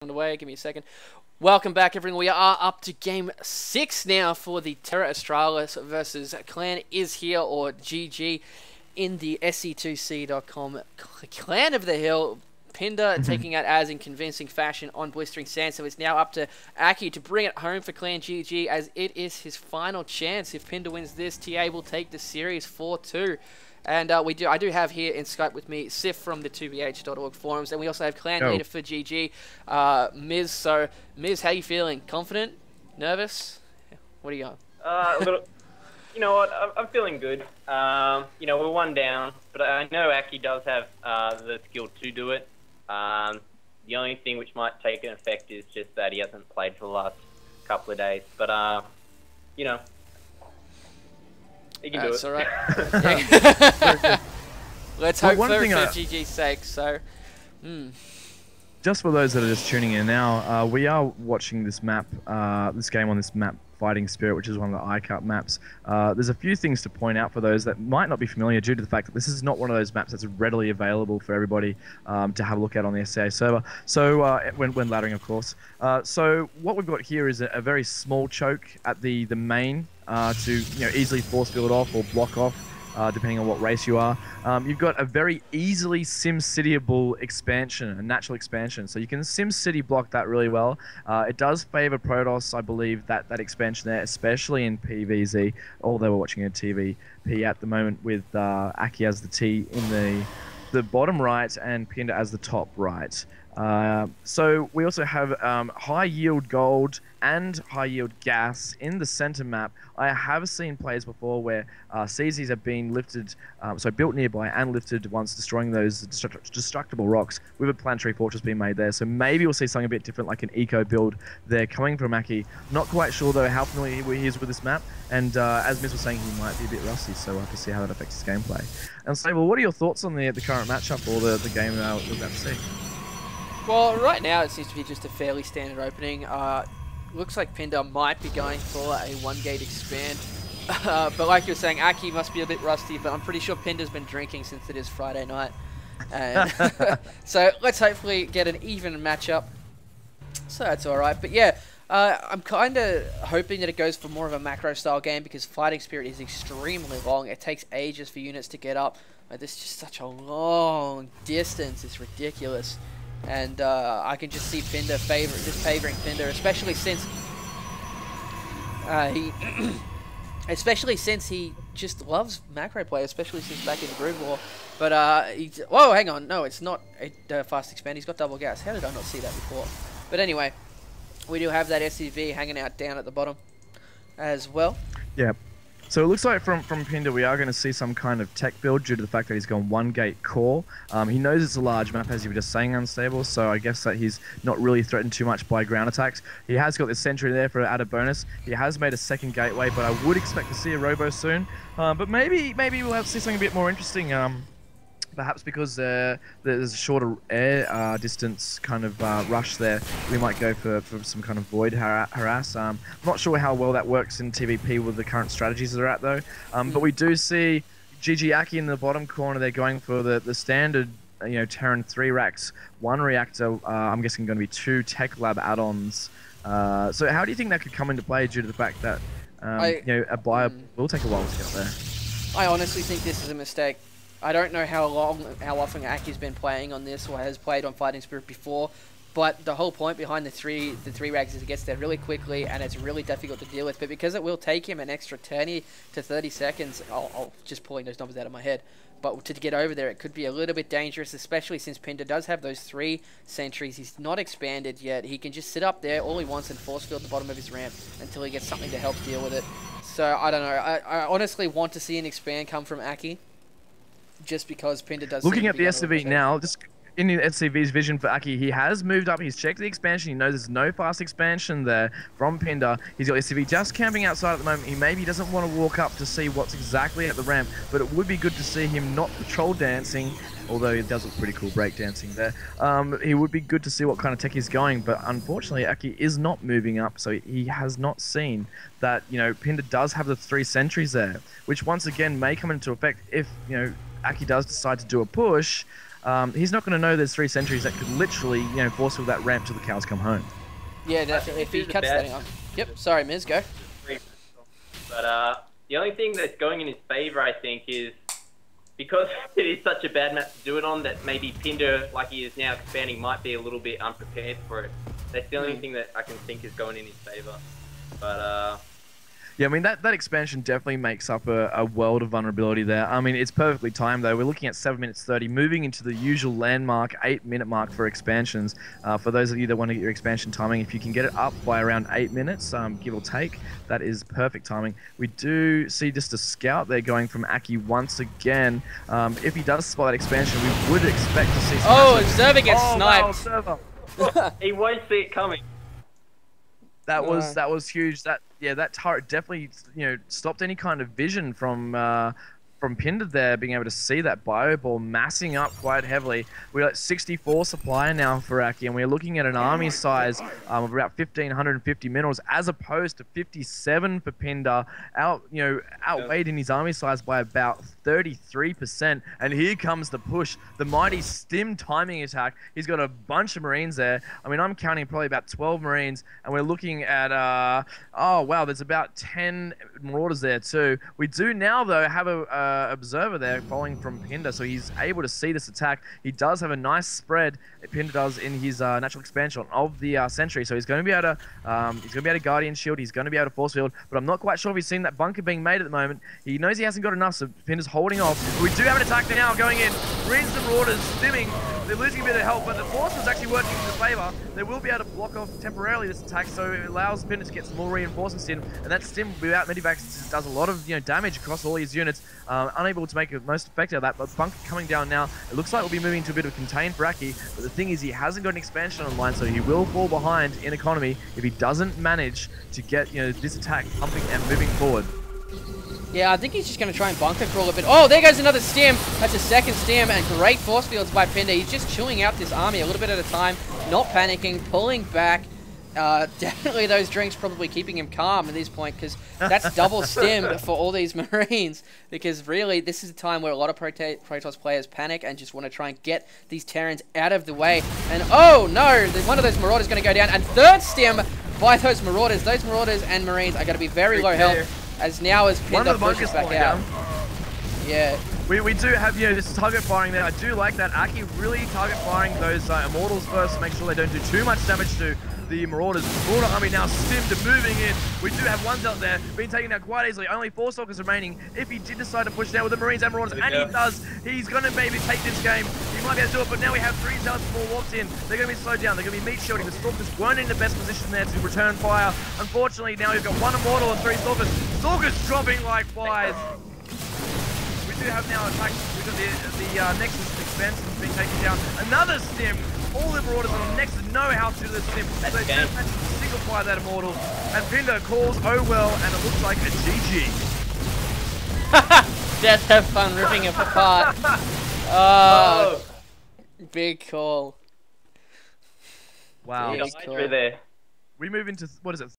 Away. Give me a second. Welcome back, everyone. We are up to game 6 now for the Terra Australis versus Clan Is Here, or GG, in the SC2C.com Clan of the Hill. Pinder taking out Az in convincing fashion on Blistering Sand, so it's now up to Aki to bring it home for Clan GG, as it is his final chance. If Pinder wins this, TA will take the series 4-2. And I do have here in Skype with me Sif from the 2bh.org forums, and we also have clan leader for GG, Miz. So, Miz, how you feeling? Confident? Nervous? What do you got? A little. You know what? I'm feeling good. You know, we're one down, but I know Aki does have the skill to do it. The only thing which might take an effect is just that he hasn't played for the last couple of days. But you know. You can do it. It's alright. Let's hope for GG's sake. So, just for those that are just tuning in now, we are watching this map, this game on this map, Fighting Spirit, which is one of the iCup maps. There's a few things to point out for those that might not be familiar, due to the fact that this is not one of those maps that's readily available for everybody to have a look at on the SCA server. So when laddering, of course. So what we've got here is a very small choke at the main to easily force field off or block off. Depending on what race you are. You've got a very easily SimCity-able expansion, a natural expansion. So you can SimCity block that really well. It does favor Protoss, I believe, that expansion there, especially in PVZ, although we're watching a TVP at the moment with Aki as the T in the bottom right and Pinder as the top right. So we also have high yield gold and high yield gas in the center map. I have seen plays before where CZs have been lifted, so built nearby and lifted once, destroying those destructible rocks with a planetary fortress being made there. So maybe we'll see something a bit different, like an eco build there coming from Aki. Not quite sure though how familiar he is with this map, and as Miz was saying, he might be a bit rusty, so we'll have to see how that affects his gameplay. And so, well, what are your thoughts on the current matchup or the game we're about to see? well, right now it seems to be just a fairly standard opening. Looks like Pinder might be going for a 1-gate expand. But like you were saying, Aki must be a bit rusty, but I'm pretty sure Pinder's been drinking since it is Friday night. And so let's hopefully get an even matchup. So that's alright. But yeah, I'm kind of hoping that it goes for more of a macro style game, because Fighting Spirit is extremely long. It takes ages for units to get up. This is just such a long distance. It's ridiculous. And I can just see Pinder favoring Pinder, especially since he just loves macro play, especially since back in Brood War. But whoa, hang on, no, it's not a fast expand. He's got double gas. How did I not see that before? But anyway, we do have that SCV hanging out down at the bottom as well. Yeah. So it looks like from Pinder we are going to see some kind of tech build due to the fact that he's gone 1-gate core. He knows it's a large map, as you were just saying, unstable, so I guess that he's not really threatened too much by ground attacks. He has got this sentry there for an added bonus. He has made a second gateway, but I would expect to see a robo soon. But maybe we'll have to see something a bit more interesting. Perhaps because there's a shorter air distance kind of rush there, we might go for some kind of void harass. I'm not sure how well that works in TVP with the current strategies that are out though. But we do see GGakky in the bottom corner. They're going for the standard, Terran 3 racks, 1 reactor. I'm guessing going to be 2 tech lab add-ons. So how do you think that could come into play due to the fact that a buyer will take a while to get there? I honestly think this is a mistake. I don't know how often Aki's been playing on this or has played on Fighting Spirit before, but the whole point behind the three rags is it gets there really quickly and it's really difficult to deal with. But because it will take him an extra 20 to 30 seconds, I'll just pulling those numbers out of my head. But to get over there, it could be a little bit dangerous, especially since Pinder does have those 3 sentries. He's not expanded yet. He can just sit up there all he wants and force field the bottom of his ramp until he gets something to help deal with it. So I don't know. I honestly want to see an expand come from Aki, just because Pinder does. Looking at the SCV now, just in the SCV's vision for Aki, he has moved up. He's checked the expansion. He knows there's no fast expansion there from Pinder. He's got SCV just camping outside at the moment. He maybe doesn't want to walk up to see what's exactly at the ramp, but it would be good to see him not patrol dancing, although it does look pretty cool break dancing there. It would be good to see what kind of tech he's going, but unfortunately Aki is not moving up, so he has not seen that, Pinder does have the 3 sentries there, which once again may come into effect if, Aki does decide to do a push. he's not going to know there's 3 sentries that could literally, force field that ramp till the cows come home. Yeah, definitely. If he cuts that on. Yep, sorry, Miz, go. But the only thing that's going in his favour, I think, is because it is such a bad map to do it on, that maybe Pinder, like he is now expanding, might be a little bit unprepared for it. That's the only thing that I can think is going in his favour. But yeah, I mean, that expansion definitely makes up a world of vulnerability there. I mean, it's perfectly timed, though. We're looking at 7 minutes 30, moving into the usual landmark 8-minute mark for expansions. For those of you that want to get your expansion timing, if you can get it up by around 8 minutes, give or take, that is perfect timing. We do see just a scout there going from GGakky once again. If he does spot that expansion, we would expect to see some... Oh, Observer gets sniped. Wow, he won't see it coming. That was huge. That turret definitely stopped any kind of vision from Pinder there, being able to see that bio ball massing up quite heavily. We're at 64 supply now for GGakky, and we're looking at an army size of about 1,550 minerals, as opposed to 57 for Pinder, outweighed in his army size by about 33%. And here comes the push, the mighty stim timing attack. He's got a bunch of Marines there. I mean, I'm counting probably about 12 Marines, and we're looking at, oh wow, there's about 10 Marauders there too. We do now, though, have a observer there following from Pinder, so he's able to see this attack. He does have a nice spread, Pinder does, in his natural expansion of the sentry, so he's going to be able to Guardian Shield, he's going to be able to force field, but I'm not quite sure if he's seen that bunker being made at the moment. He knows he hasn't got enough, so Pinder's holding off. But we do have an attack now going in. Marines and Marauders stimming. They're losing a bit of help, but the force is actually working in their favour. They will be able to block off temporarily this attack, so it allows Pinder to get some more reinforcements in, and that stim without medivacs does a lot of damage across all his units. Unable to make it most effective of that, but bunker coming down now. It looks like we'll be moving to a bit of contained for GGakky, but the thing is, he hasn't got an expansion online, so he will fall behind in economy if he doesn't manage to get this attack pumping and moving forward. Yeah, I think he's just going to try and bunker crawl a bit. Oh, there goes another stim. That's a second stim, and great force fields by Pinder. He's just chewing out this army a little bit at a time, not panicking, pulling back. Definitely those drinks probably keeping him calm at this point, because that's double stim for all these Marines, because really this is a time where a lot of Protoss players panic and just want to try and get these Terrans out of the way. And oh no, one of those Marauders is going to go down, and third stim by those Marauders. Those Marauders and Marines are going to be very low health, as Pinder pushes back out. Yeah. We do have, this target firing there. I do like that. GGakky really target firing those Immortals first to make sure they don't do too much damage to the Marauders. Marauder army now stimmed and moving in. We do have ones out there being taken out quite easily. Only 4 Stalkers remaining. If he did decide to push down with the Marines and Marauders, and he does, he's going to maybe take this game. He might be able to do it, but now we have 3 zealots more walked in. They're going to be slowed down. They're going to be meat shielding. The Stalkers weren't in the best position there to return fire. Unfortunately, now we've got 1 Immortal and 3 Stalkers. Stalkers dropping like flies. We do have now attacks. We've got the Nexus expansion being taken down. Another stim. All the Marauders on Nexus know how to do this stim. So they do single fire that Immortal. And Pinder calls oh well, and it looks like a GG. Death have fun ripping it apart. Oh, big call. Wow. Big call. There. We move into, what is it,